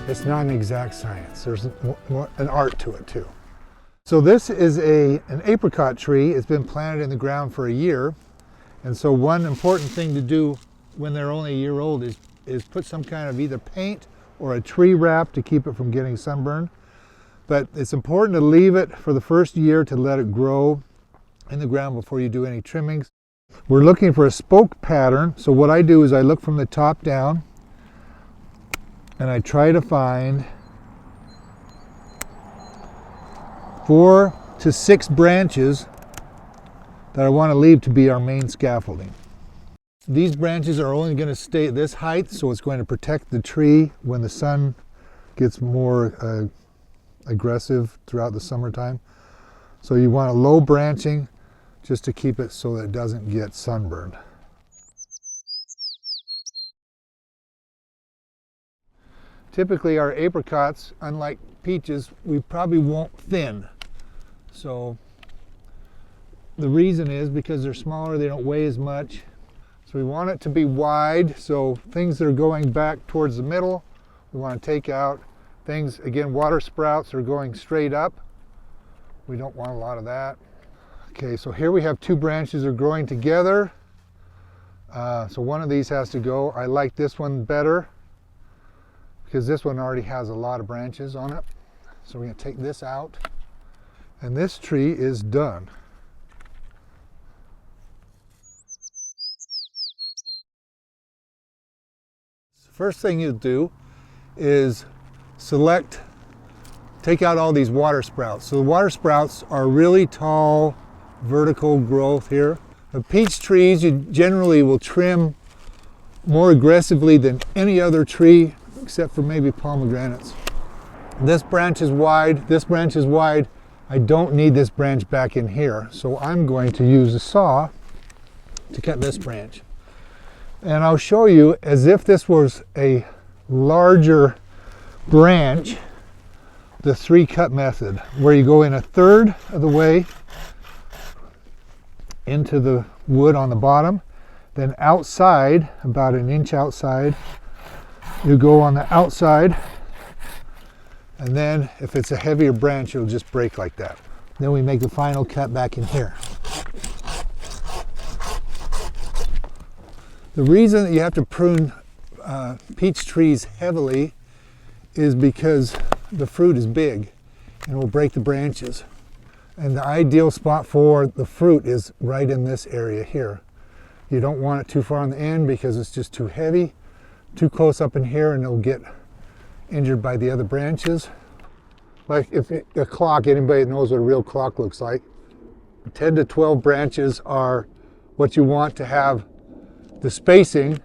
It's not an exact science. There's an art to it too. So this is an apricot tree. It's been planted in the ground for a year. And so one important thing to do when they're only a year old is put some kind of either paint or a tree wrap to keep it from getting sunburned. But it's important to leave it for the first year to let it grow in the ground before you do any trimmings. We're looking for a spoke pattern. So what I do is I look from the top down and I try to find 4 to 6 branches that I want to leave to be our main scaffolding. These branches are only going to stay at this height, so it's going to protect the tree when the sun gets more aggressive throughout the summertime. So you want a low branching just to keep it so that it doesn't get sunburned. Typically our apricots, unlike peaches, we probably won't thin. So the reason is because they're smaller, they don't weigh as much. So we want it to be wide, so things that are going back towards the middle, we want to take out. Things, again, water sprouts are going straight up. We don't want a lot of that. Okay, so here we have 2 branches are growing together. So one of these has to go. I like this one better because this one already has a lot of branches on it. So we're going to take this out. And this tree is done. First thing you do is take out all these water sprouts. So the water sprouts are really tall, vertical growth here. The peach trees you generally will trim more aggressively than any other tree, except for maybe pomegranates. This branch is wide, this branch is wide. I don't need this branch back in here, so I'm going to use a saw to cut this branch. And I'll show you as if this was a larger branch, the 3-cut method, where you go in 1/3 of the way into the wood on the bottom, then outside, about 1 inch outside, you go on the outside, and then if it's a heavier branch, it'll just break like that. Then we make the final cut back in here. The reason that you have to prune peach trees heavily is because the fruit is big and will break the branches. And the ideal spot for the fruit is right in this area here. You don't want it too far on the end because it's just too heavy. Too close up in here and it'll get injured by the other branches. Like if a clock, anybody that knows what a real clock looks like, 10 to 12 branches are what you want to have the spacing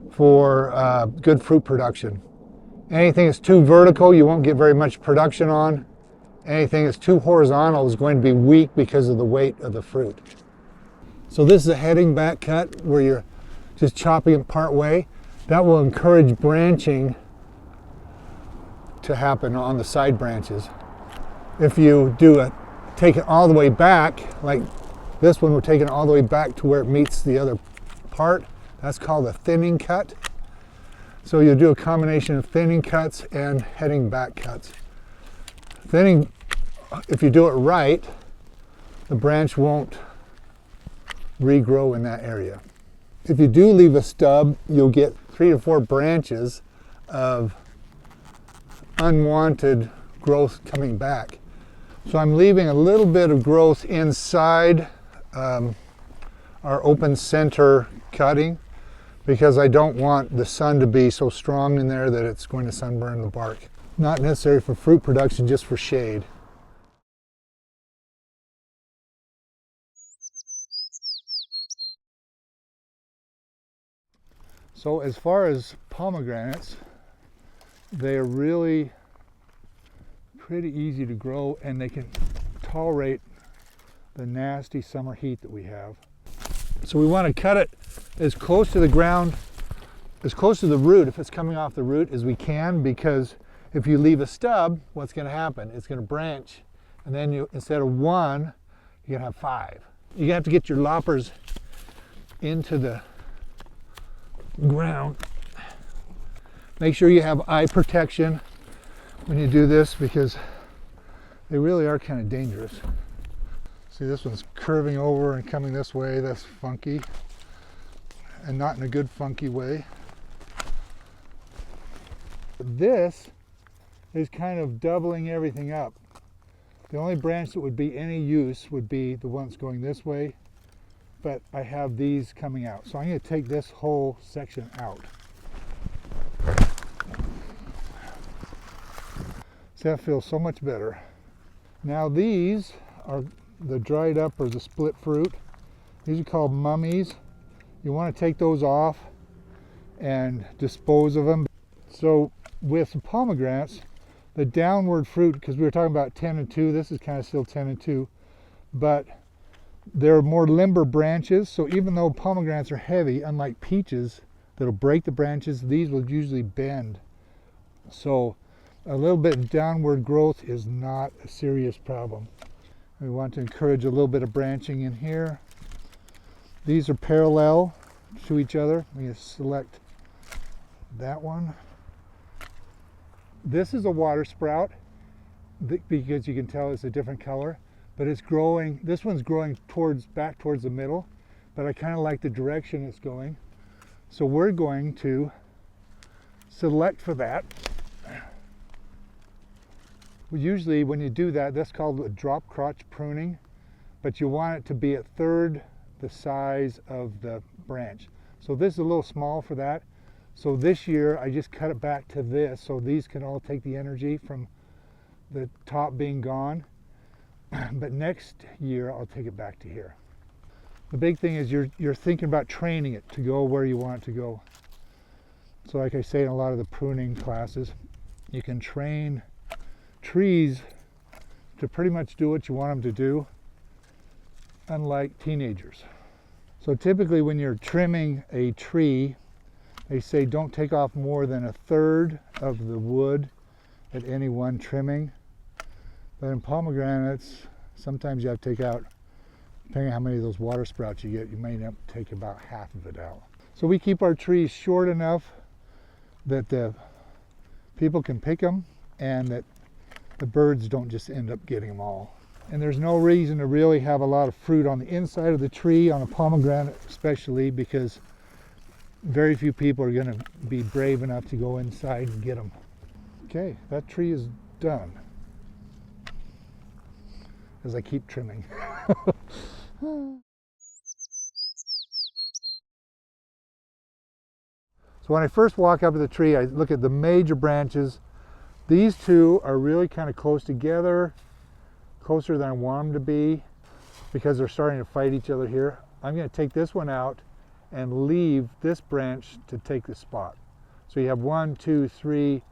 for good fruit production. Anything that's too vertical, you won't get very much production on. Anything that's too horizontal is going to be weak because of the weight of the fruit. So this is a heading back cut where you're just chopping it part way. That will encourage branching to happen on the side branches. If you take it all the way back, like this one, we're taking it all the way back to where it meets the other part. That's called a thinning cut. So you'll do a combination of thinning cuts and heading back cuts. Thinning, if you do it right, the branch won't regrow in that area. If you do leave a stub, you'll get 3 to 4 branches of unwanted growth coming back. So I'm leaving a little bit of growth inside our open center cutting because I don't want the sun to be so strong in there that it's going to sunburn the bark. Not necessary for fruit production, just for shade. So as far as pomegranates, they are really pretty easy to grow and they can tolerate the nasty summer heat that we have. So we want to cut it as close to the ground, as close to the root, if it's coming off the root, as we can, because if you leave a stub, what's going to happen? It's going to branch, and then you, instead of 1, you're going to have 5. You're going to have to get your loppers into the ground. Make sure you have eye protection. when you do this because they really are kind of dangerous. See, this one's curving over and coming this way. That's funky, and not in a good funky way. This is kind of doubling everything up. The only branch that would be any use would be the ones going this way, but I have these coming out. So I'm going to take this whole section out. See, that feels so much better. Now these are the dried up or the split fruit. These are called mummies. You want to take those off and dispose of them. So with the pomegranates, the downward fruit, because we were talking about 10 and 2, this is kind of still 10 and 2, but they're more limber branches. So even though pomegranates are heavy, unlike peaches that'll break the branches, these will usually bend. So a little bit of downward growth is not a serious problem. We want to encourage a little bit of branching in here. These are parallel to each other. We can select that one. This is a water sprout because you can tell it's a different color, but it's growing. This one's growing back towards the middle, but I kind of like the direction it's going. So we're going to select for that. Usually when you do that, that's called a drop crotch pruning, but you want it to be a third the size of the branch. So this is a little small for that. So this year I just cut it back to this, so these can all take the energy from the top being gone. But next year I'll take it back to here. The big thing is you're thinking about training it to go where you want it to go. So like I say in a lot of the pruning classes, you can train trees to pretty much do what you want them to do, unlike teenagers. So typically when you're trimming a tree, they say don't take off more than a third of the wood at any one trimming. But in pomegranates, sometimes you have to take out, depending on how many of those water sprouts you get, you may have to take about half of it out. So we keep our trees short enough that the people can pick them and that the birds don't just end up getting them all. And there's no reason to really have a lot of fruit on the inside of the tree, on a pomegranate especially, because very few people are going to be brave enough to go inside and get them. Okay, that tree is done. As I keep trimming. So when I first walk up to the tree, I look at the major branches. These two are really kind of close together, closer than I want them to be, because they're starting to fight each other here. I'm going to take this one out and leave this branch to take the spot. So you have 1, 2, 3,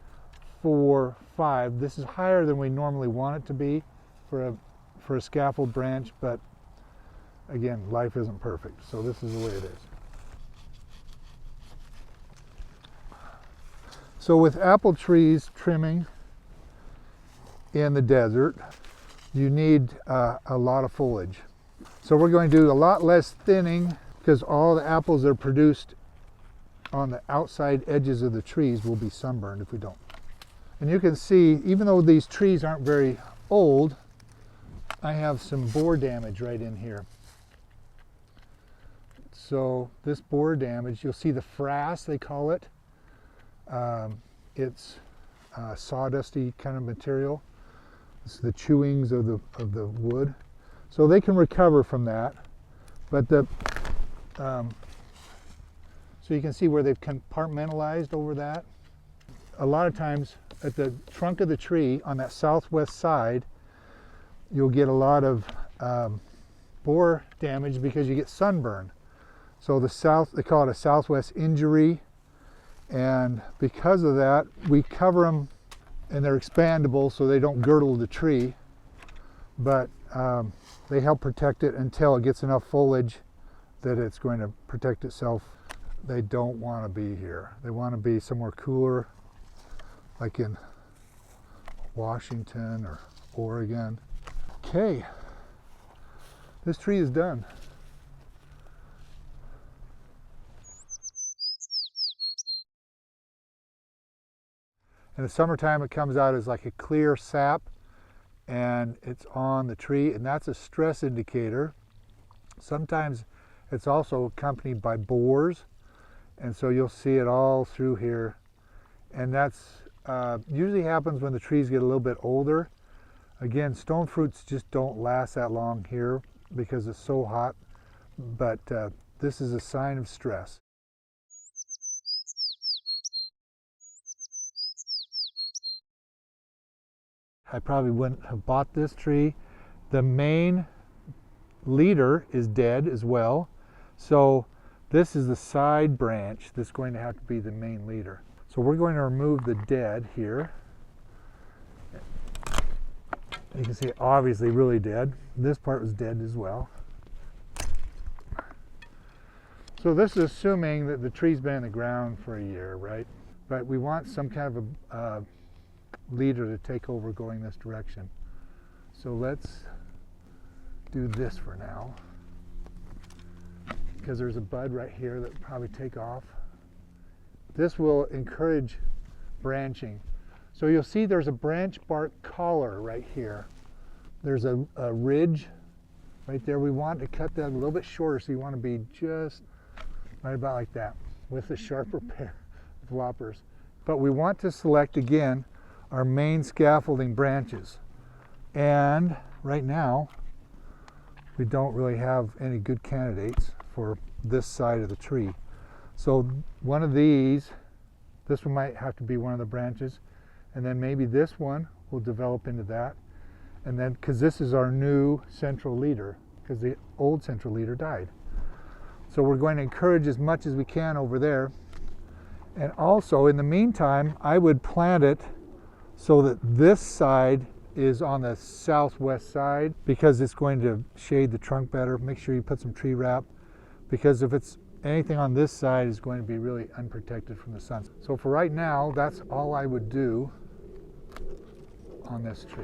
4, 5. This is higher than we normally want it to be for a scaffold branch, but again, life isn't perfect, so this is the way it is. So with apple trees trimming in the desert, you need a lot of foliage. So we're going to do a lot less thinning because all the apples that are produced on the outside edges of the trees will be sunburned if we don't. And you can see, even though these trees aren't very old, I have some borer damage right in here. So this borer damage, you'll see the frass, they call it. It's sawdusty kind of material. It's the chewings of the wood. So they can recover from that. But so you can see where they've compartmentalized over that. A lot of times at the trunk of the tree on that southwest side, you'll get a lot of borer damage because you get sunburn. So they call it a southwest injury. And because of that, we cover them, and they're expandable so they don't girdle the tree, but they help protect it until it gets enough foliage that it's going to protect itself. They don't want to be here. They want to be somewhere cooler, like in Washington or Oregon. Okay, this tree is done. In the summertime, it comes out as like a clear sap, and it's on the tree, and that's a stress indicator. Sometimes it's also accompanied by borers, and so you'll see it all through here. And that's usually happens when the trees get a little bit older. Again, stone fruits just don't last that long here because it's so hot, but this is a sign of stress. I probably wouldn't have bought this tree. The main leader is dead as well, so this is the side branch that's going to have to be the main leader. So we're going to remove the dead here. You can see obviously really dead. This part was dead as well. So this is assuming that the tree's been in the ground for a year, right? But we want some kind of a leader to take over going this direction. So let's do this for now, because there's a bud right here that will probably take off. This will encourage branching. So you'll see there's a branch bark collar right here. There's a ridge right there. We want to cut that a little bit shorter, so you want to be just right about like that with a sharper pair of loppers. But we want to select again our main scaffolding branches. And right now, we don't really have any good candidates for this side of the tree. So one of these, this one might have to be one of the branches, and then maybe this one will develop into that. And then, because this is our new central leader, because the old central leader died. So we're going to encourage as much as we can over there. And also, in the meantime, I would plant it so that this side is on the southwest side, because it's going to shade the trunk better. Make sure you put some tree wrap, because if it's anything on this side is going to be really unprotected from the sun. So for right now, that's all I would do on this tree.